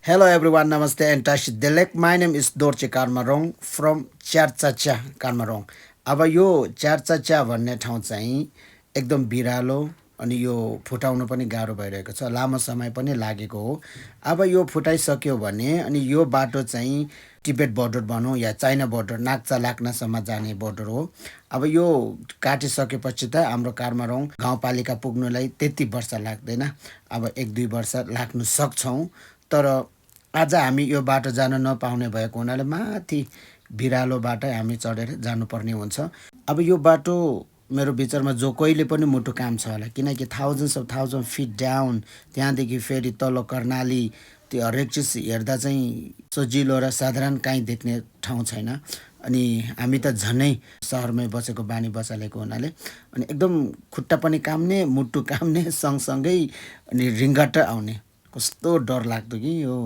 Hello everyone, namaste and Tashi Delek. My name is Dorche Karmarong from Charchacha Karmarong. अब यो चारचाचा भन्ने ठाउँ चाहिँ एकदम बिरालो अनि यो फुटाउनु पनि गाह्रो भइरहेको छ, लामो समय पनि लागेको हो। अब यो फुटाइसक्यो भने अनि यो बाटो चाहिँ टिबेट बोर्डर भनौँ या चाइना बोर्डर नाक्चा लाक्नासम्म जाने बोर्डर हो। अब यो काटिसकेपछि त हाम्रो कार्मारौँ गाउँपालिका पुग्नुलाई त्यति वर्ष लाग्दैन, अब 1-2 वर्ष लाग्नु सक्छौँ। तर आज हामी यो बाटो जान नपाउने भएको हुनाले माथि बिरालोबाटै हामी चढेर जानुपर्ने हुन्छ। अब यो बाटो मेरो विचारमा जो कोहीले पनि मुटु काम छ होला, किनकि थाउजन्ड फिट डाउन, त्यहाँदेखि फेरि तल कर्णाली, त्यो हरेक चिज हेर्दा चाहिँ सजिलो र साधारण काहीँ देख्ने ठाउँ छैन। अनि हामी त झनै सहरमै बसेको बानी बसालेको हुनाले अनि एकदम खुट्टा पनि काम्ने, मुटु काम्ने सँगसँगै अनि रिङ्गट आउने, कस्तो डर लाग्दो कि यो।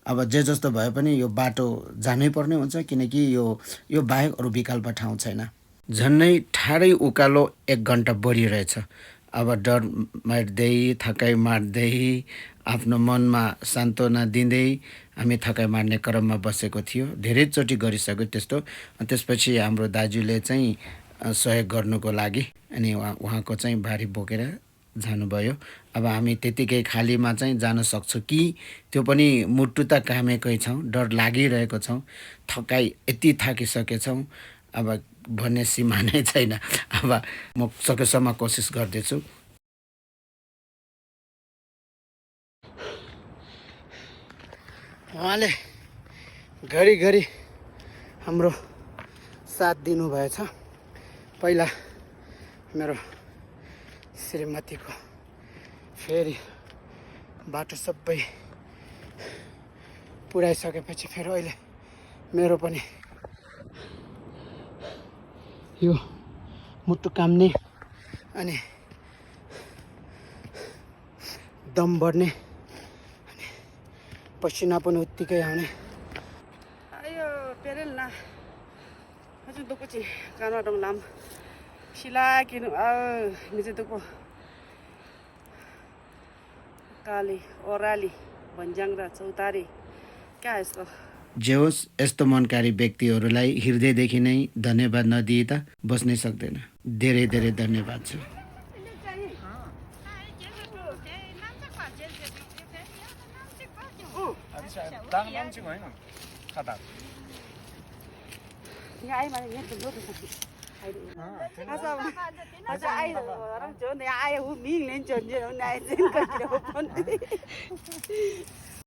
अब जे जस्तो भए पनि यो बाटो जानै पर्ने हुन्छ, किनकि यो बाहेक अरू विकल्प ठाउँ छैन। झन्नै ठाडै उकालो 1 घन्टा बढी रहेछ। अब डर मार्दै थकाइ मार्दै आफ्नो मनमा सान्त्वना दिँदै हामी थकाइ मार्ने क्रममा बसेको थियो। धेरैचोटि गरिसक्यो त्यस्तो। त्यसपछि हाम्रो दाजुले चाहिँ सहयोग गर्नुको लागि अनि उहाँको चाहिँ भारी बोकेर जानुभयो। अब हामी त्यतिकै खालीमा चाहिँ जान सक्छौँ कि त्यो पनि मुटु त कामेकै छौँ, डर लागिरहेको छौँ, थकाइ यति थाकिसकेछौँ अब भन्ने सीमा नै छैन। अब म सकेसम्म कोसिस गर्दैछु। उहाँले घरिघरि हाम्रो साथ दिनुभएछ। पहिला मेरो श्रीमतीको, फेरि बाटो सबै पुऱ्याइसकेपछि फेरि अहिले मेरो पनि यो मुटु काम्ने अनि दम बढ्ने अनि पसिना पनि उत्तिकै आउने। Ayo, perel na. Aja doko ci, karena dong lam. Sila kinu, nije doko. Kali, orali, banjangra, चौतारी, क्या यस्तो? जे होस्, यस्तो मनकारी व्यक्तिहरूलाई हृदयदेखि नै धन्यवाद नदिए त बस्नै सक्दैन। धेरै धेरै धन्यवाद छ। यहाँ आए माने यहाँ तो अच्छा आए orang John ya ayo ming len John je orang ae zen kan dia pun